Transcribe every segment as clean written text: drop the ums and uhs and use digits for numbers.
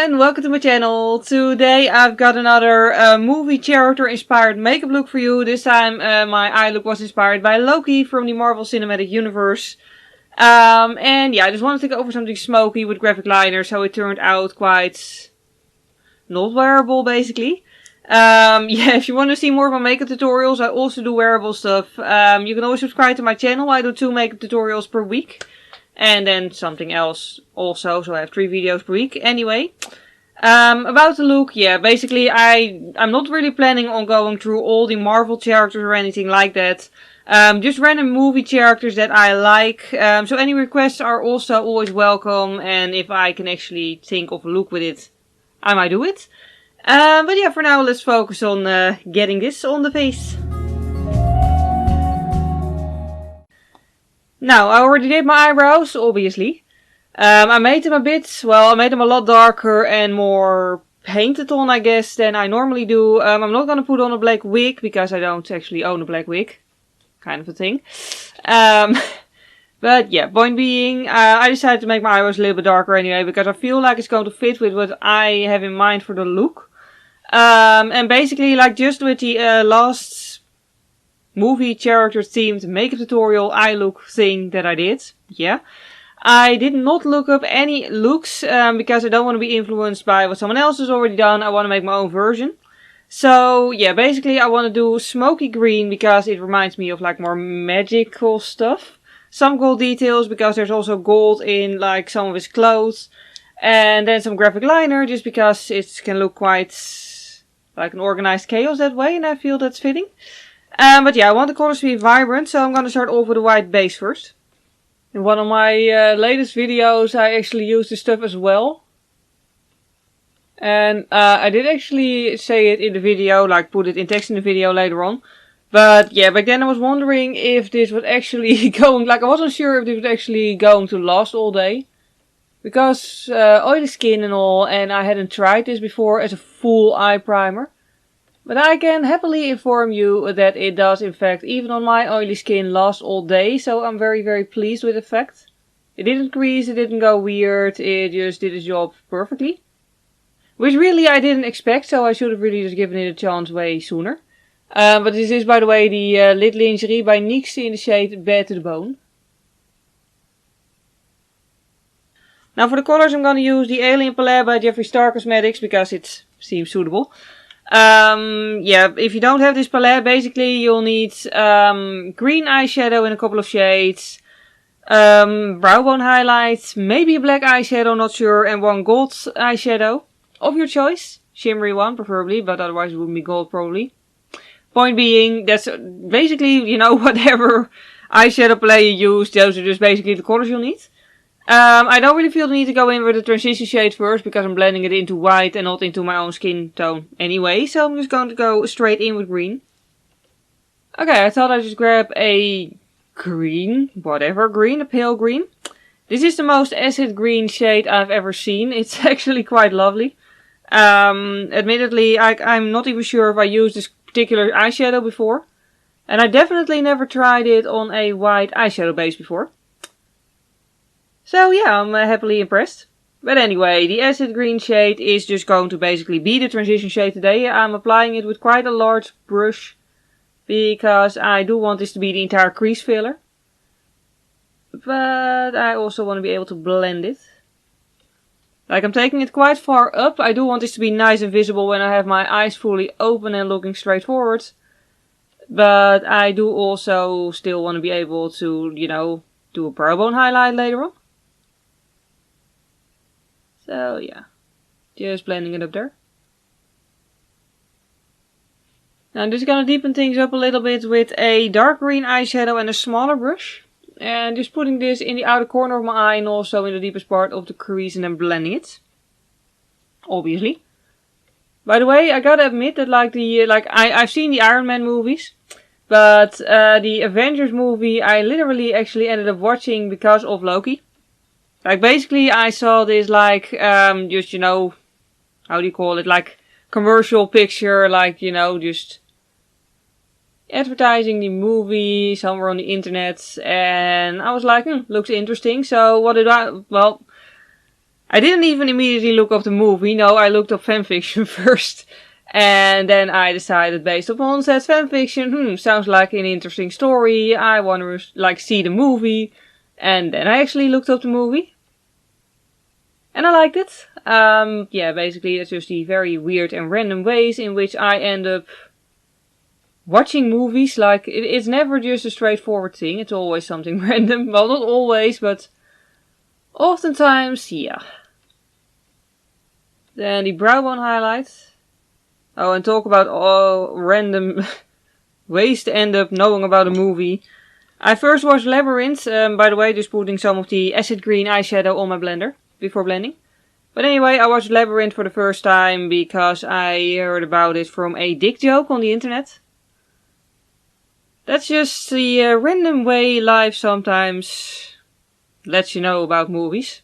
and welcome to my channel. Today I've got another movie character inspired makeup look for you. This time my eye look was inspired by Loki from the Marvel Cinematic Universe. And yeah, I just wanted to go over something smoky with graphic liner, so it turned out quite not wearable basically. Yeah, if you want to see more of my makeup tutorials, I also do wearable stuff. You can always subscribe to my channel. I do 2 makeup tutorials per week. And then something else also, so I have 3 videos per week. Anyway, about the look, yeah, basically I'm not really planning on going through all the Marvel characters or anything like that. Just random movie characters that I like. So any requests are also always welcome, and if I can actually think of a look with it, I might do it. But yeah, for now let's focus on getting this on the face. Now, I already did my eyebrows, obviously. I made them I made them a lot darker and more painted on, I guess, than I normally do. I'm not gonna put on a black wig, because I don't actually own a black wig. Kind of a thing. But yeah, point being, I decided to make my eyebrows a little bit darker anyway, because I feel like it's going to fit with what I have in mind for the look. And basically, like just with the last movie character themed makeup tutorial eye look thing that I did. Yeah. I did not look up any looks because I don't want to be influenced by what someone else has already done. I want to make my own version. So yeah, basically I want to do smoky green because it reminds me of like more magical stuff. Some gold details because there's also gold in like some of his clothes. And then some graphic liner just because it can look quite like an organized chaos that way, and I feel that's fitting. But yeah, I want the colors to be vibrant, so I'm going to start off with a white base first. In one of my latest videos I actually used this stuff as well. And I did actually say it in the video, like put it in text in the video later on. But yeah, back then I was wondering if this was actually going, like I wasn't sure if this was actually going to last all day. Because oily skin and all, and I hadn't tried this before as a full eye primer. But I can happily inform you that it does in fact, even on my oily skin, last all day. So I'm very, very pleased with the fact. It didn't crease, it didn't go weird, it just did its job perfectly. Which really I didn't expect, so I should have really just given it a chance way sooner. But this is, by the way, the Lid Lingerie by NYX in the shade Bad to the Bone. Now for the colors I'm going to use the Alien Palette by Jeffree Star Cosmetics because it seems suitable. Yeah, if you don't have this palette, basically you'll need green eyeshadow in a couple of shades, brow bone highlight, maybe a black eyeshadow, not sure, and 1 gold eyeshadow of your choice. Shimmery one preferably, but otherwise it wouldn't be gold probably. Point being, that's basically, you know, whatever eyeshadow palette you use, those are just basically the colors you'll need. I don't really feel the need to go in with a transition shade first because I'm blending it into white and not into my own skin tone anyway. So I'm just going to go straight in with green. Okay, I thought I'd just grab a green, whatever green, a pale green. This is the most acid green shade I've ever seen. It's actually quite lovely. Admittedly, I'm not even sure if I used this particular eyeshadow before. And I definitely never tried it on a white eyeshadow base before. So yeah, I'm happily impressed. But anyway, the acid green shade is just going to basically be the transition shade today. I'm applying it with quite a large brush because I do want this to be the entire crease filler. But I also want to be able to blend it. Like I'm taking it quite far up. I do want this to be nice and visible when I have my eyes fully open and looking straight forward. But I do also still want to be able to, you know, do a brow bone highlight later on. So yeah, just blending it up there. Now I'm just gonna deepen things up a little bit with a dark green eyeshadow and a smaller brush. And just putting this in the outer corner of my eye and also in the deepest part of the crease and then blending it. Obviously. By the way, I gotta admit that I've seen the Iron Man movies. But the Avengers movie I literally actually ended up watching because of Loki. Like basically I saw this like, just, you know, how do you call it, like commercial picture, like, you know, just advertising the movie somewhere on the internet, and I was like, looks interesting. So what did I didn't even immediately look up the movie. No, I looked up fanfiction first. And then I decided, based upon said fanfiction, sounds like an interesting story. I want to like see the movie. And then I actually looked up the movie. And I liked it. Yeah, basically it's just the very weird and random ways in which I end up watching movies. Like, it's never just a straightforward thing. It's always something random. Well, not always, but oftentimes, yeah. Then the brow bone highlight. Oh, and talk about all random ways to end up knowing about a movie. I first watched Labyrinth, by the way, just putting some of the acid green eyeshadow on my blender before blending. But anyway, I watched Labyrinth for the first time because I heard about it from a dick joke on the internet. That's just the random way life sometimes lets you know about movies.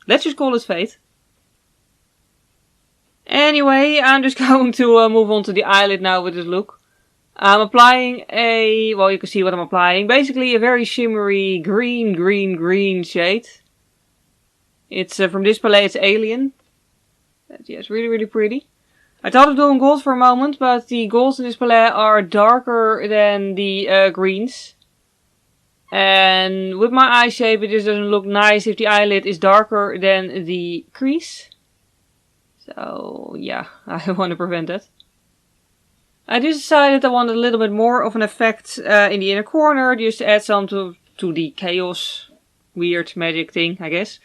Let's just call it fate. Anyway, I'm just going to move on to the eyelid now with this look. I'm applying well, you can see what I'm applying. Basically a very shimmery green shade. It's from this palette, it's Alien. Yeah, it's really pretty. I thought of doing gold for a moment, but the golds in this palette are darker than the greens. And with my eye shape, it just doesn't look nice if the eyelid is darker than the crease. So, yeah, I want to prevent that. I just decided I wanted a little bit more of an effect in the inner corner, just to add some to the chaos, weird magic thing, I guess.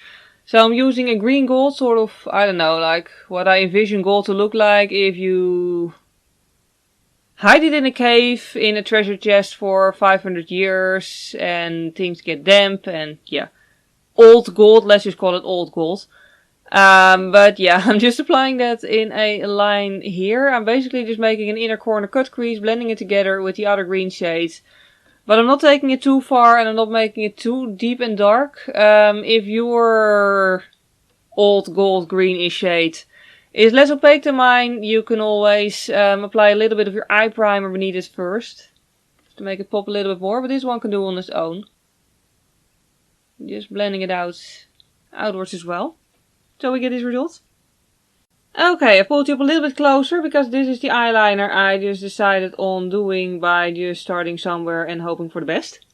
So I'm using a green gold, sort of, I don't know, like what I envision gold to look like if you hide it in a cave, in a treasure chest for 500 years, and things get damp, and yeah. Old gold, let's just call it old gold. But yeah, I'm just applying that in a line here. I'm basically just making an inner corner cut crease, blending it together with the other green shades. But I'm not taking it too far and I'm not making it too deep and dark. If your old gold greenish shade is less opaque than mine, you can always apply a little bit of your eye primer beneath it first. To make it pop a little bit more, but this one can do on its own. Just blending it outwards as well. So we get this result. Okay, I pulled you up a little bit closer because this is the eyeliner I just decided on doing by just starting somewhere and hoping for the best.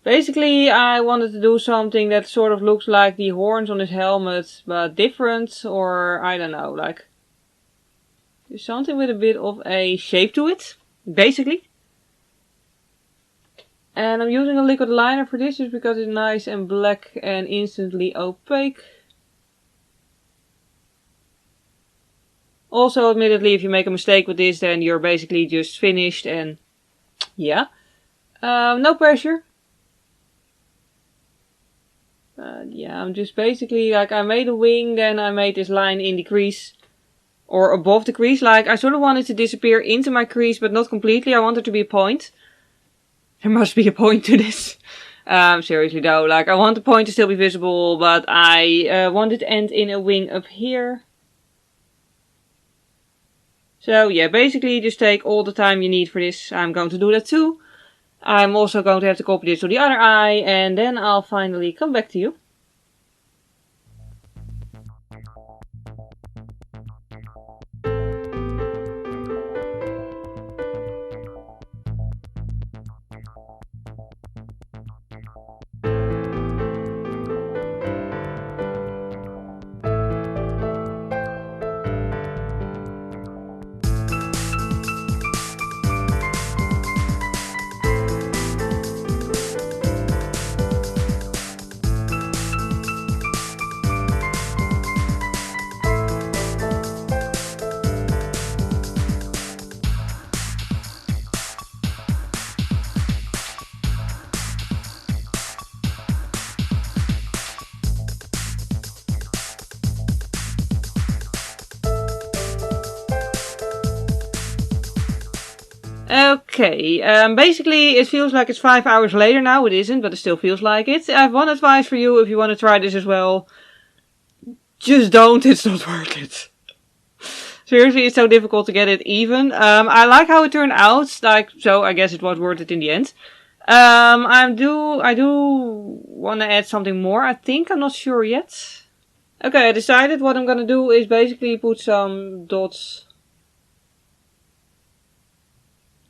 Basically, I wanted to do something that sort of looks like the horns on his helmet, but different, or I don't know, like just something with a bit of a shape to it, basically. And I'm using a liquid liner for this just because it's nice and black and instantly opaque. Also, admittedly, if you make a mistake with this, then you're basically just finished and yeah. No pressure. Yeah, I'm just basically, like, I made a wing, then I made this line in the crease. Or above the crease, like, I sort of wanted to disappear into my crease, but not completely. I want it to be a point. There must be a point to this. Seriously though, like, I want the point to still be visible, but I want it to end in a wing up here. So yeah, basically just take all the time you need for this. I'm going to do that too. I'm also going to have to copy this to the other eye and then I'll finally come back to you. Okay, basically it feels like it's 5 hours later now. It isn't, but it still feels like it. I have one advice for you if you want to try this as well. Just don't, it's not worth it. Seriously, it's so difficult to get it even. I like how it turned out, like, so I guess it was worth it in the end. I do want to add something more, I think, I'm not sure yet. Okay, I decided what I'm gonna do is basically put some dots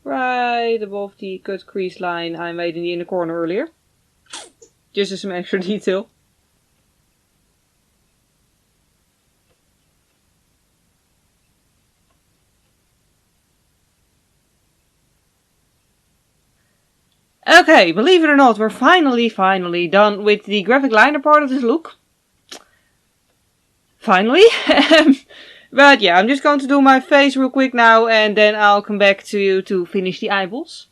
right above the cut crease line I made in the inner corner earlier. Just as some extra detail. Okay, believe it or not, we're finally done with the graphic liner part of this look. Finally. But yeah, I'm just going to do my face real quick now and then I'll come back to you to finish the eyeballs.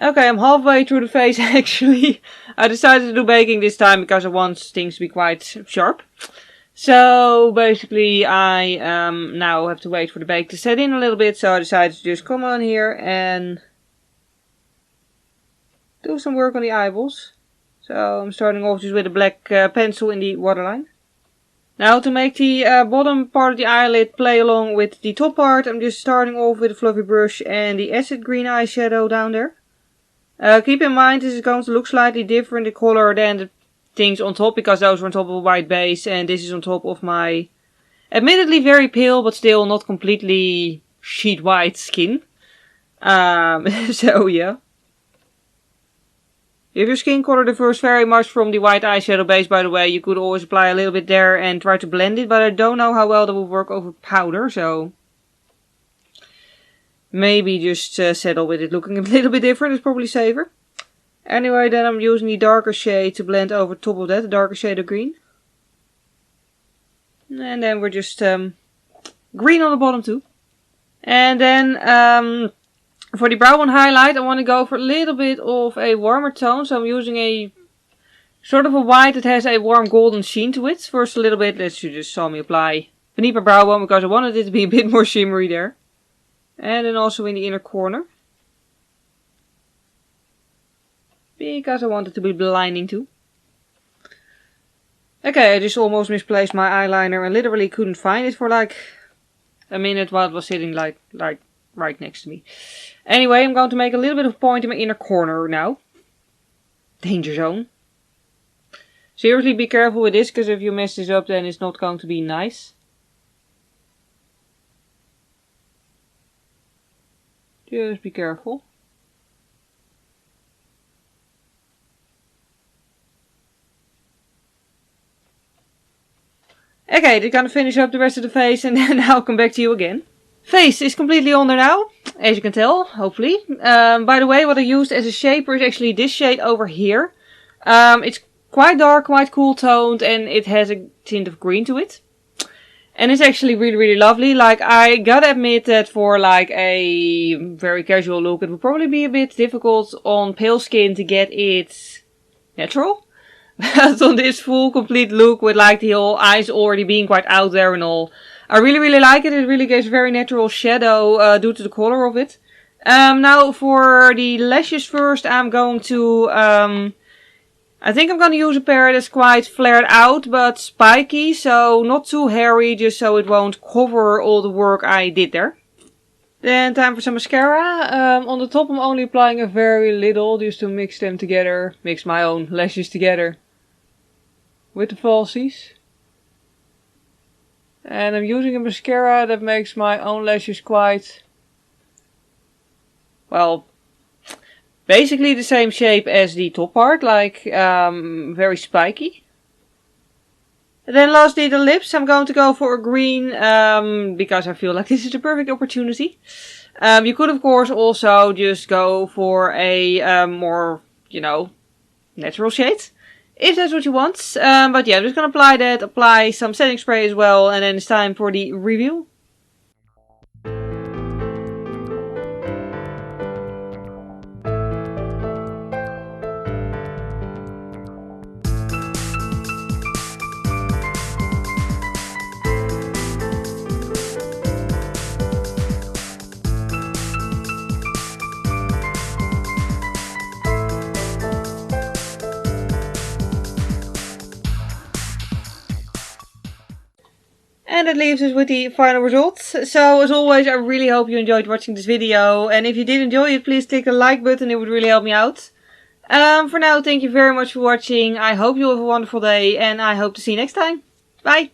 Okay, I'm halfway through the face actually. I decided to do baking this time because I want things to be quite sharp. So basically I now have to wait for the bake to set in a little bit. So I decided to just come on here and do some work on the eyeballs. So I'm starting off just with a black pencil in the waterline. Now to make the bottom part of the eyelid play along with the top part, I'm just starting off with a fluffy brush and the acid green eyeshadow down there. Keep in mind this is going to look slightly different in color than the things on top, because those were on top of a white base and this is on top of my admittedly very pale but still not completely sheet white skin. So yeah. If your skin color differs very much from the white eyeshadow base, by the way, you could always apply a little bit there and try to blend it, but I don't know how well that will work over powder, so maybe just settle with it looking a little bit different is probably safer. Anyway, then I'm using the darker shade to blend over top of that, the darker shade of green. And then we're just green on the bottom too. And then for the brow bone highlight, I want to go for a little bit of a warmer tone. So I'm using a sort of a white that has a warm golden sheen to it. First a little bit, as you just saw me apply beneath my brow bone, because I wanted it to be a bit more shimmery there. And then also in the inner corner, because I want it to be blinding too. Okay, I just almost misplaced my eyeliner and literally couldn't find it for like a minute while it was sitting like right next to me. Anyway, I'm going to make a little bit of point in my inner corner now. Danger zone. Seriously, be careful with this, because if you mess this up then it's not going to be nice. Just be careful. Okay, they're gonna finish up the rest of the face and then I'll come back to you again. Face is completely on there now, as you can tell, hopefully. By the way, what I used as a shaper is actually this shade over here. It's quite dark, quite cool toned, and it has a tint of green to it. And it's actually really lovely. Like, I gotta admit that for like a very casual look, it would probably be a bit difficult on pale skin to get it natural. But on this full complete look with like the whole eyes already being quite out there and all, I really like it. It really gives very natural shadow due to the color of it. Now for the lashes first, I'm going to I think I'm going to use a pair that's quite flared out but spiky, so not too hairy, just so it won't cover all the work I did there. Then time for some mascara. On the top I'm only applying a very little just to mix them together, mix my own lashes together with the falsies. And I'm using a mascara that makes my own lashes quite, well, basically the same shape as the top part, like very spiky. And then lastly the lips, I'm going to go for a green, because I feel like this is the perfect opportunity. You could of course also just go for a more, you know, natural shade, if that's what you want. But yeah, I'm just going to apply some setting spray as well, and then it's time for the review. And that leaves us with the final result. So as always, I really hope you enjoyed watching this video. And if you did enjoy it, please click the like button. It would really help me out. For now, thank you very much for watching. I hope you have a wonderful day and I hope to see you next time. Bye!